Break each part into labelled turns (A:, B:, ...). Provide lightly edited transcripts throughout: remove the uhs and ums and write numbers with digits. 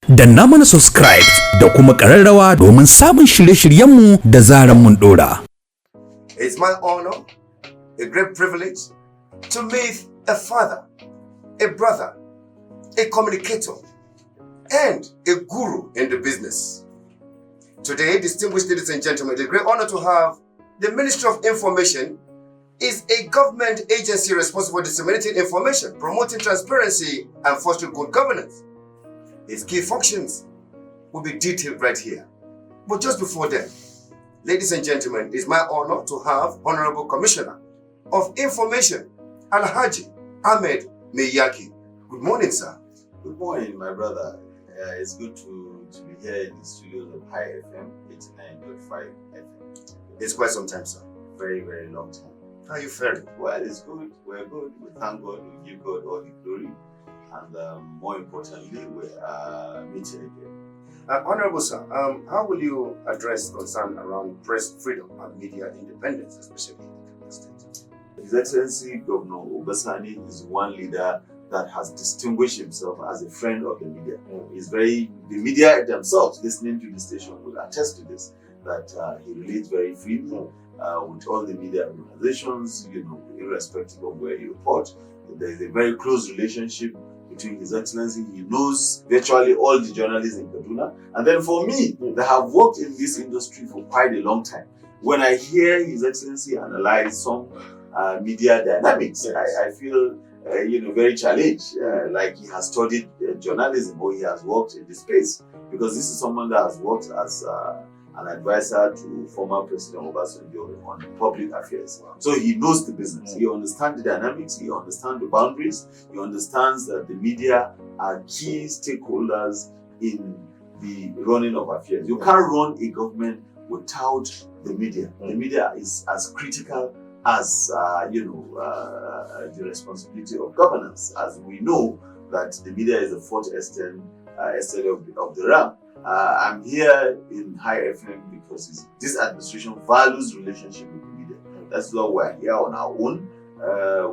A: danna mana subscribe da kuma ƙararrawa domin samun shirye-shiryenmu da zaran mun ɗora.
B: It's my honor, a great privilege, to meet a father, a brother, a communicator, and a guru in the business. Today, distinguished ladies and gentlemen, it's a great honor to have the Ministry of Information is a government agency responsible for disseminating information, promoting transparency, and fostering good governance. Its key functions will be detailed right here. But just before then, ladies and gentlemen, it's my honor to have Honorable Commissioner of Information, Alhaji Ahmed Maiyaki. Good morning, sir.
C: Good morning, my brother. It's good to be here in the studios of High FM, 89.5 FM.
B: It's quite some time, sir.
C: Very, very long time.
B: How are you faring?
C: Well, it's good. We're good. We thank God. We give God all the glory. And more importantly, we are meeting again.
B: Honorable sir, how will you address concern around press freedom and media independence, especially in the state?
C: His Excellency Governor Obasani is one leader that has distinguished himself as a friend of the media. The media themselves, listening to the station, will attest to this, that he relates very freely with all the media organizations, irrespective of where you report. There is a very close relationship between His Excellency. He knows virtually all the journalists in Kaduna. And then for me, that have worked in this industry for quite a long time, when I hear His Excellency analyze some media dynamics, I feel very challenged, like he has studied journalism or he has worked in this space, because this is someone that has worked as an advisor to former President Obasanjo on public affairs. So he knows the business, he understands the dynamics, he understands the boundaries, he understands that the media are key stakeholders in the running of affairs. You can't run a government without the media. The media is as critical as the responsibility of governance, as we know that the media is the fourth estate of the realm. I'm here in High FM because this administration values relationship with the media. That's why we're here on our own,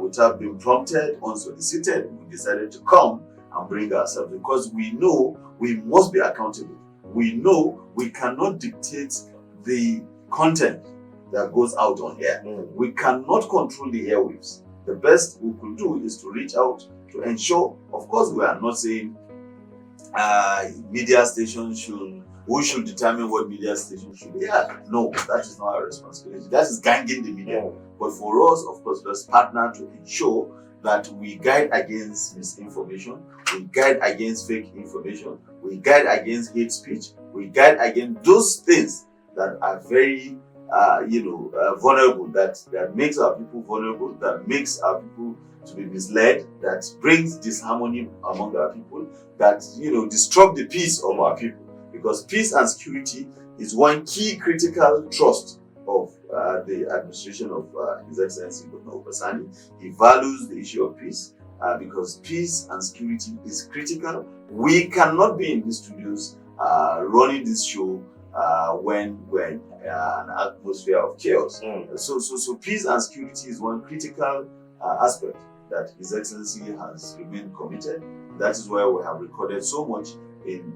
C: without being prompted, unsolicited. We decided to come and bring ourselves because we know we must be accountable. We know we cannot dictate the content that goes out on air. We cannot control the airwaves. The best we could do is to reach out to ensure, of course, we are not saying media stations we should determine what media stations should be. No, that is not our responsibility. That is ganging the media. But for us, of course, let's partner to ensure that we guide against misinformation, we guide against fake information, we guide against hate speech, we guide against those things that are very vulnerable, that makes our people vulnerable, that makes our people to be misled, that brings disharmony among our people, that disrupt the peace of our people. Because peace and security is one key critical trust of the administration of His Excellency Governor Obasani. He values the issue of peace because peace and security is critical. We cannot be in these studios running this show when we're in an atmosphere of chaos. So peace and security is one critical aspect that His Excellency has remained committed. That is why we have recorded so much in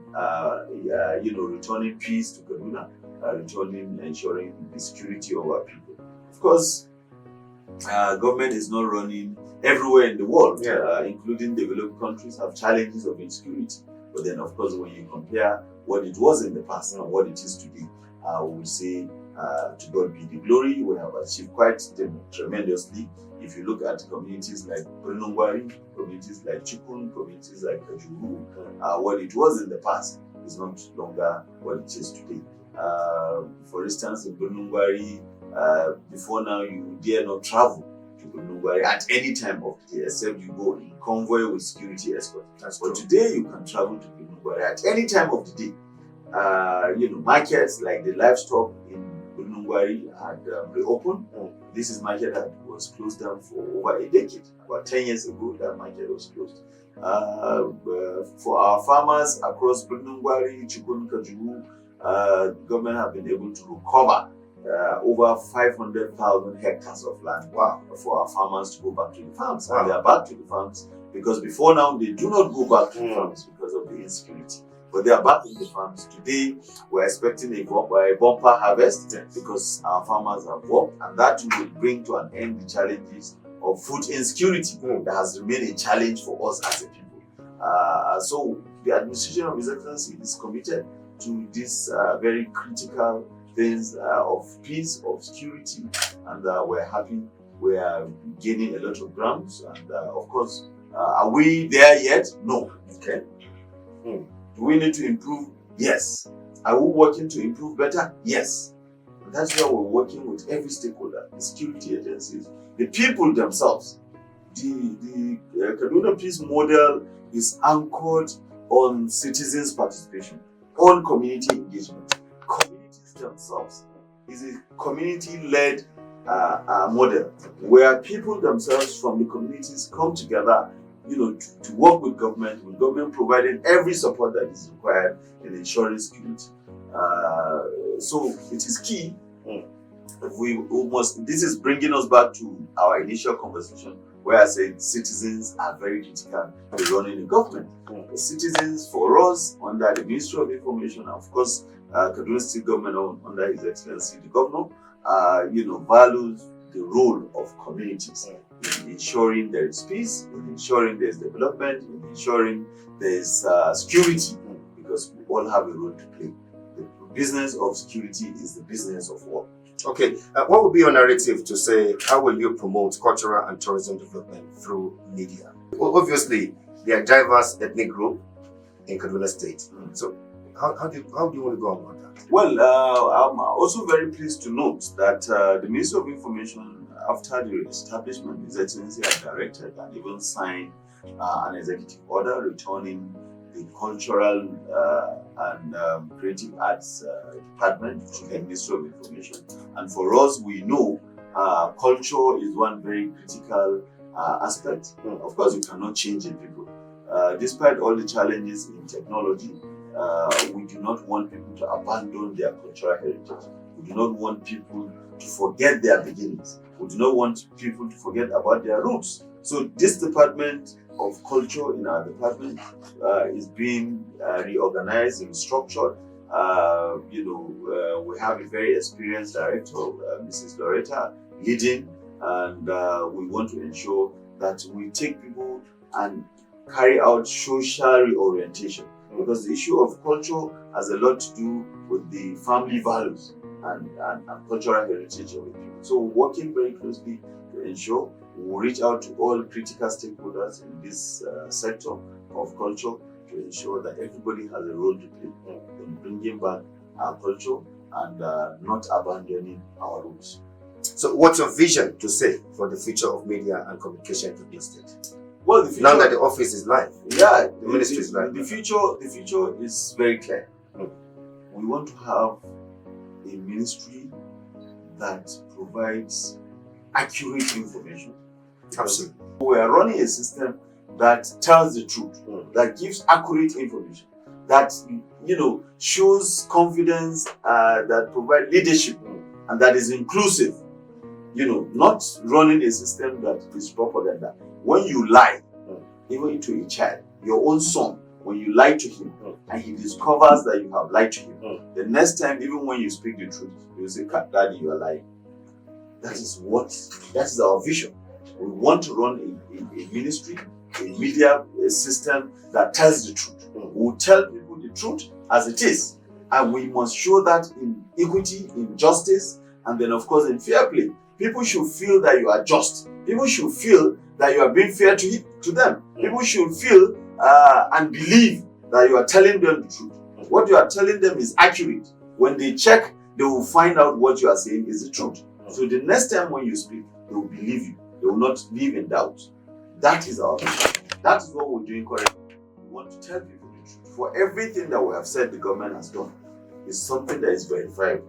C: returning peace to Kaduna, ensuring the security of our people. Of course, government is not running everywhere in the world, including developed countries have challenges of insecurity. But then, of course, when you compare what it was in the past and what it is today, we will say to God be the glory. We have achieved quite tremendously. If you look at communities like Brunungwari, communities like Chukun, communities like Kajuru, what it was in the past is not longer what it is today. For instance, in Brunungwari, before now, you dare not travel to Brunungwari at any time of the day, except you go in convoy with security escorts. But today, you can travel to Brunungwari at any time of the day. Markets like the livestock in Brunungwari had reopened. This is market that was closed down for over a decade. About 10 years ago, that market was closed. For our farmers across Brunungwari, Chukun, Kajuru, government have been able to recover over 500,000 hectares of land for our farmers to go back to the farms. And they are back to the farms because before now, they do not go back to the farms because of the insecurity. but they are back in the farms. Today, we're expecting a bumper harvest because our farmers have worked, and that will bring to an end the challenges of food insecurity that has remained a challenge for us as a people. So the administration of His Excellency is committed to these very critical things of peace, of security, and we're happy we are gaining a lot of grounds. And of course, are we there yet? No. Okay. Do we need to improve? Yes. Are we working to improve better? Yes. And that's why we're working with every stakeholder, the security agencies, the people themselves. The Kaduna Peace model is anchored on citizens' participation, on community engagement. Communities themselves is a community-led model where people themselves from the communities come together, to work with government providing every support that is required in ensuring security. So it is key. This is bringing us back to our initial conversation where I said citizens are very critical to running the government. The citizens, for us, under the Ministry of Information, and of course, Kaduna State Government under His Excellency the Governor, values the role of communities in ensuring there is peace, in ensuring there is development, in ensuring there is security, because we all have a role to play. The business of security is the business of war.
B: Okay, what would be your narrative to say, how will you promote cultural and tourism development through media? Obviously, there are diverse ethnic groups in Kaduna State. So how do you want to go about that?
C: Well, I'm also very pleased to note that the Ministry of Information, after the establishment, His Excellency had directed and even signed an executive order returning the cultural and creative arts department to the Ministry of Information. And for us, we know culture is one very critical aspect. Of course, you cannot change in people. Despite all the challenges in technology, we do not want people to abandon their cultural heritage. We do not want people to forget their beginnings. We do not want people to forget about their roots. So this department of culture in our department is being reorganized and structured. We have a very experienced director, Mrs. Loretta, leading, and we want to ensure that we take people and carry out social reorientation, because the issue of culture has a lot to do with the family values and cultural heritage of the people. So working very closely to ensure we reach out to all critical stakeholders in this sector of culture to ensure that everybody has a role to play in bringing back our culture and not abandoning our roots.
B: So what's your vision to say for the future of media and communication in the state?
C: Well, the future,
B: now that the office is live,
C: the
B: ministry is live.
C: The future is very clear. We want to have a ministry that provides accurate information.
B: Absolutely.
C: We are running a system that tells the truth, that gives accurate information, that shows confidence, that provides leadership, and that is inclusive. Not running a system that is propaganda. When you lie, even to a child, your own son, when you lie to him and he discovers that you have lied to him, the next time, even when you speak the truth, he will say, "Daddy, you are lying." That is our vision. We want to run a ministry, a media system that tells the truth. We will tell people the truth as it is. And we must show that in equity, in justice, and then of course in fair play. People should feel that you are just. People should feel that you are being fair to them. People should feel and believe that you are telling them the truth. What you are telling them is accurate. When they check, they will find out what you are saying is the truth. So the next time when you speak, they will believe you. They will not live in doubt. That is our vision. That is what we're doing currently. We want to tell people the truth. For everything that we have said the government has done is something that is verifiable.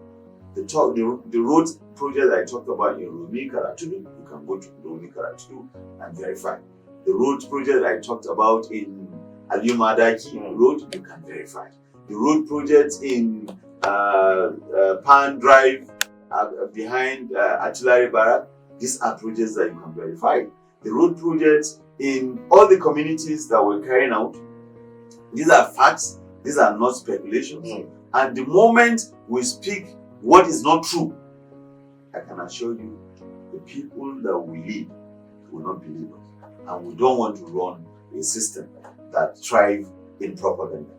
C: The road project that I talked about in Romi Karatudu, you can go to Romi Karatudu and verify. The road project that I talked about in Aliumadaki Road, you can verify. The road projects in Pan Drive behind Artillery Barrack, these are projects that you can verify. The road projects in all the communities that we're carrying out, these are facts These are not speculations. And the moment we speak what is not true, I can assure you, the people that we lead will not believe us. And we don't want to run a system that thrives in propaganda.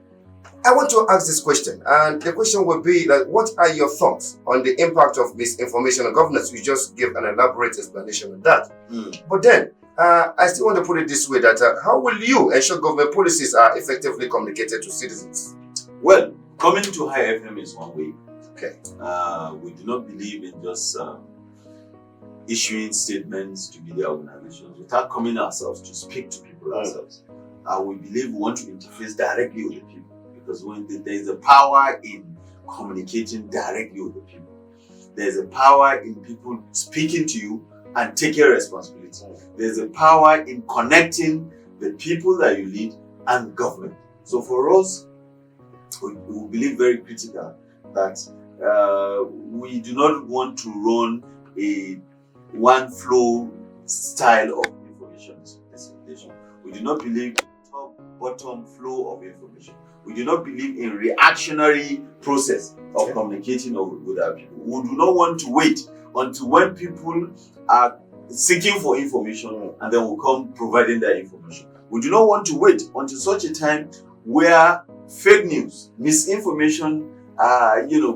B: I want to ask this question, and the question would be like, what are your thoughts on the impact of misinformation on governance? You just gave an elaborate explanation on that. But then, I still want to put it this way, that how will you ensure government policies are effectively communicated to citizens?
C: Well, coming to High FM is one way.
B: Okay.
C: We do not believe in just issuing statements to media organizations without coming ourselves to speak to people ourselves. We believe we want to interface directly with the people, because when there is a power in communicating directly with the people. There's a power in people speaking to you and taking responsibility. There's a power in connecting the people that you lead and government. So for us, we believe very critical that we do not want to run a one flow style of information dissemination. We do not believe in top-bottom flow of information. We do not believe in reactionary process of communicating with our people. We do not want to wait until when people are seeking for information and then we'll come providing that information. We do not want to wait until such a time where fake news, misinformation,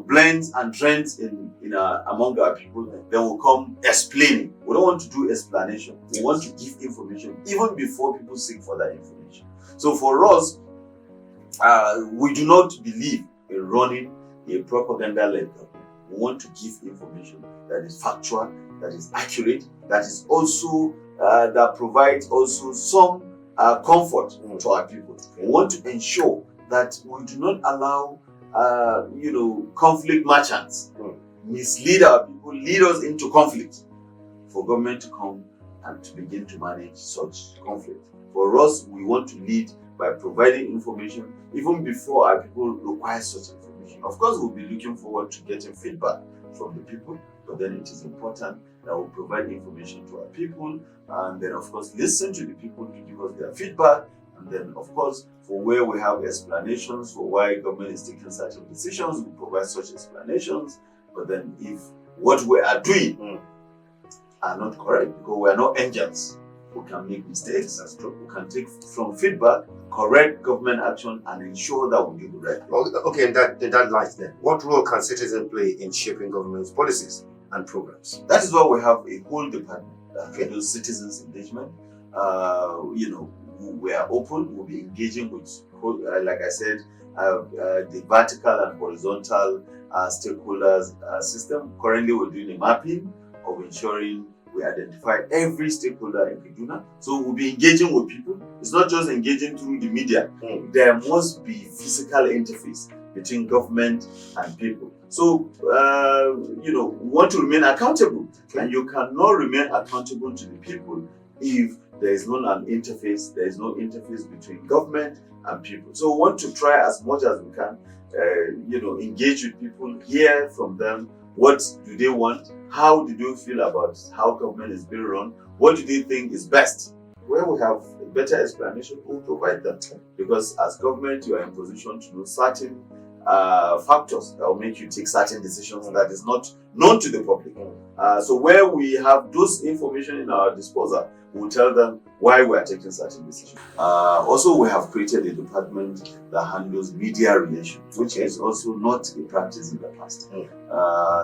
C: blends and trends among our people, then we'll come explaining. We don't want to do explanation. We want to give information even before people seek for that information. So for us, we do not believe in running a propaganda-led government. We want to give information that is factual, that is accurate, that is also that provides also some comfort to our people. We want to ensure that we do not allow conflict merchants mislead our people, lead us into conflict, for government to come and to begin to manage such conflict. For us, we want to lead by providing information even before our people require such information. Of course, we'll be looking forward to getting feedback from the people, but then it is important that we provide information to our people, and then of course listen to the people to give us their feedback, and then of course for where we have explanations for why government is taking certain decisions, we provide such explanations. But then if what we are doing are not correct, because we are not angels, we can make mistakes. That's true. We can take from feedback, correct government action, and ensure that we do the right thing.
B: Okay, in that light then, what role can citizens play in shaping government's policies and programs?
C: That is why we have a whole department that does citizens engagement. We are open. We'll be engaging with, like I said, the vertical and horizontal stakeholders system. Currently, we're doing a mapping of ensuring we identify every stakeholder in Kaduna. So we'll be engaging with people. It's not just engaging through the media. There must be physical interface between government and people. So, we want to remain accountable. And you cannot remain accountable to the people if there is not an interface, there is no interface between government and people. So we want to try as much as we can, engage with people, hear from them. What do they want? How do they feel about how government is being run? What do they think is best? Where we have a better explanation, we'll provide them. Because as government, you are in position to know certain factors that will make you take certain decisions that is not known to the public. So where we have those information in our disposal, we'll tell them why we are taking certain decisions. Also, we have created a department that handles media relations, which is also not a practice in the past.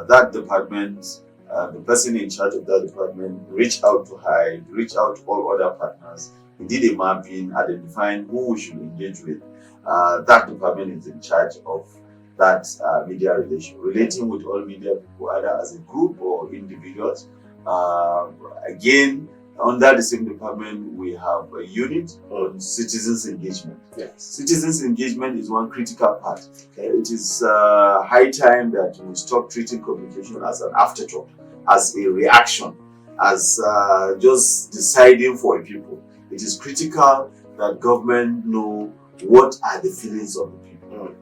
C: That department, the person in charge of that department reached out to Hyde, reached out to all other partners. He did a mapping, identifying who we should engage with. That department is in charge of that media relation, relating with all media people, either as a group or individuals. Again, under the same department, we have a unit on citizens engagement.
B: Yes.
C: Citizens engagement is one critical part. It is high time that we stop treating communication as an afterthought, as a reaction, as just deciding for people. It is critical that government know what are the feelings of the people.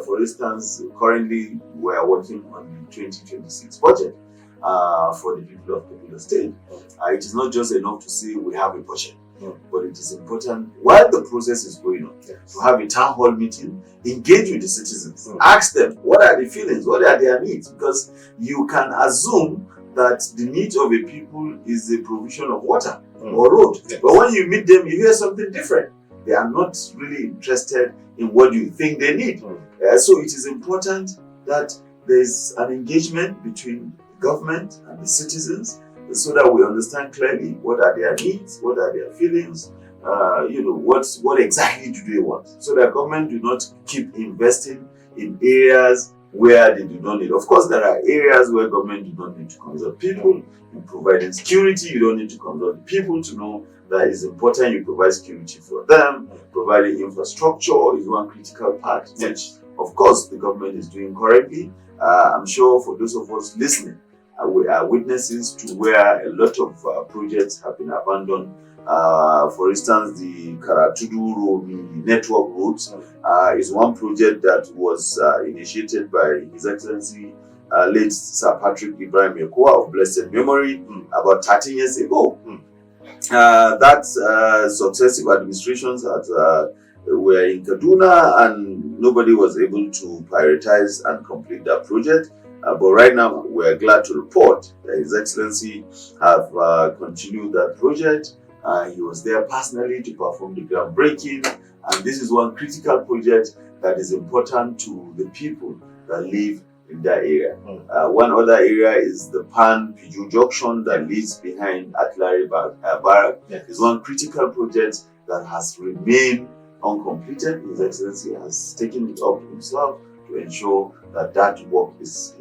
C: For instance, currently we are working on the 2026 budget for the people of Kaduna State. It is not just enough to say we have a budget. but it is important while the process is going on to have a town hall meeting, engage with the citizens, ask them what are the feelings, what are their needs, because you can assume that the needs of a people is the provision of water or road, but when you meet them, you hear something different. They are not really interested in what you think they need. So it is important that there is an engagement between government and the citizens, so that we understand clearly what are their needs, what are their feelings, what exactly do they want, so that government do not keep investing in areas where they do not need. Of course, there are areas where government do not need to consult people. You providing security, you don't need to consult people to know that it's important you provide security for them. Providing infrastructure is one critical part, which of course the government is doing currently. I'm sure for those of us listening, we are witnesses to where a lot of projects have been abandoned. For instance, the Karatudu-Romi network routes is one project that was initiated by His Excellency late Sir Patrick Ibrahim Yekowa of blessed memory about 13 years ago. Successive administrations were in Kaduna, and nobody was able to prioritize and complete that project. But right now, we're glad to report that His Excellency have continued that project. He was there personally to perform the groundbreaking, and this is one critical project that is important to the people that live in that area. One other area is the Pan Piju Junction that leads behind Artillery Barrack. It's one critical project that has remained uncompleted. His Excellency has taken it up himself to ensure that that work is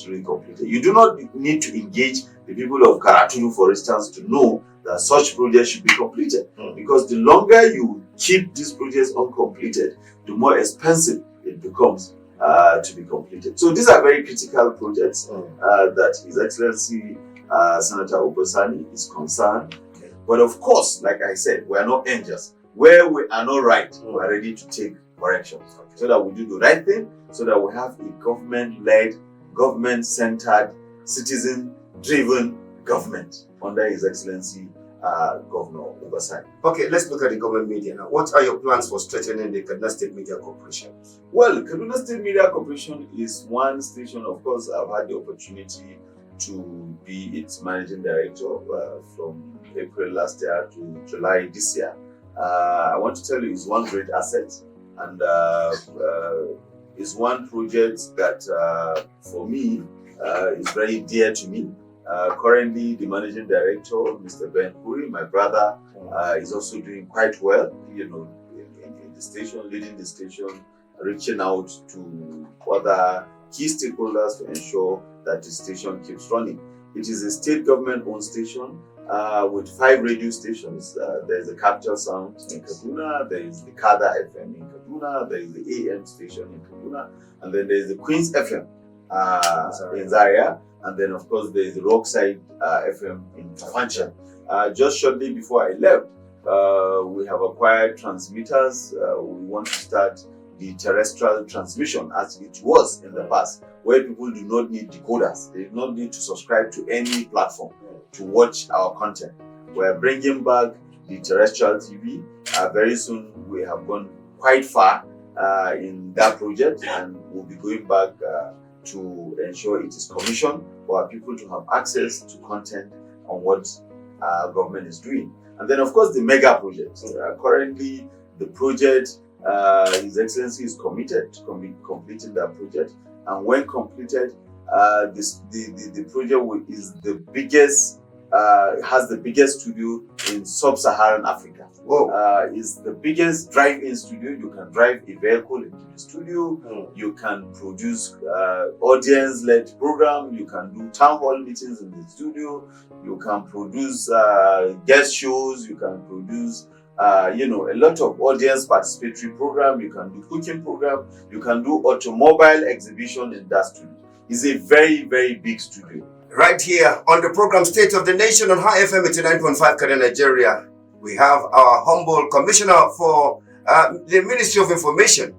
C: really completed. You do not need to engage the people of Karatunu, for instance, to know that such projects should be completed, because the longer you keep these projects uncompleted, the more expensive it becomes to be completed. So these are very critical projects that His Excellency Senator Obasani is concerned. But of course, like I said, we are not angels. Where we are not right, we are ready to take corrections so that we do the right thing, so that we have a government-led, government-centered, citizen-driven government under His Excellency Governor Obasani.
B: Okay, let's look at the government media now. What are your plans for strengthening the Kaduna State Media Corporation?
C: Well, Kaduna State Media Corporation is one station. Of course, I've had the opportunity to be its managing director from April last year to July this year. I want to tell you, it's one great asset, and it's one project that for me is very dear to me. Currently, the managing director, Mr. Ben Puri, my brother, is also doing quite well, in the station, leading the station, reaching out to other key stakeholders to ensure that the station keeps running. It is a state government-owned station with 5 radio stations. There is the Capital Sound in Kaduna, there is the Kada FM in Kaduna, there is the AM station in Kaduna, and then there is the Queen's FM in Zaria. And then, of course, there is the Rockside FM in Kafancha. Just shortly before I left, we have acquired transmitters. We want to start the terrestrial transmission as it was in the past, where people do not need decoders. They do not need to subscribe to any platform to watch our content. We are bringing back the terrestrial TV. Very soon, we have gone quite far in that project, and we'll be going back to ensure it is commissioned for our people to have access to content on what our government is doing. And then, of course, the mega projects. Currently, the project, His Excellency is committed to completing that project. And when completed, the project is the biggest, has the biggest studio in sub-Saharan Africa. It's the biggest drive-in studio. You can drive a vehicle into the studio. You can produce audience-led program. You can do town hall meetings in the studio. You can produce guest shows. You can produce a lot of audience participatory program. You can do cooking program. You can do automobile exhibition in that studio. It's a very, very big studio.
B: Right here on the program State of the Nation on High FM 89.5 Kaduna, Nigeria, we have our humble commissioner for the Ministry of Information,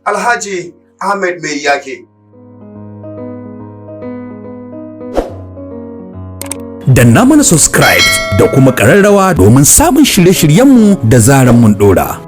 B: Alhaji Ahmed Maiyaki.
A: danna mana subscribe da kuma ƙararrawa domin samun shirye-shiryenmu da zaran mun ɗora.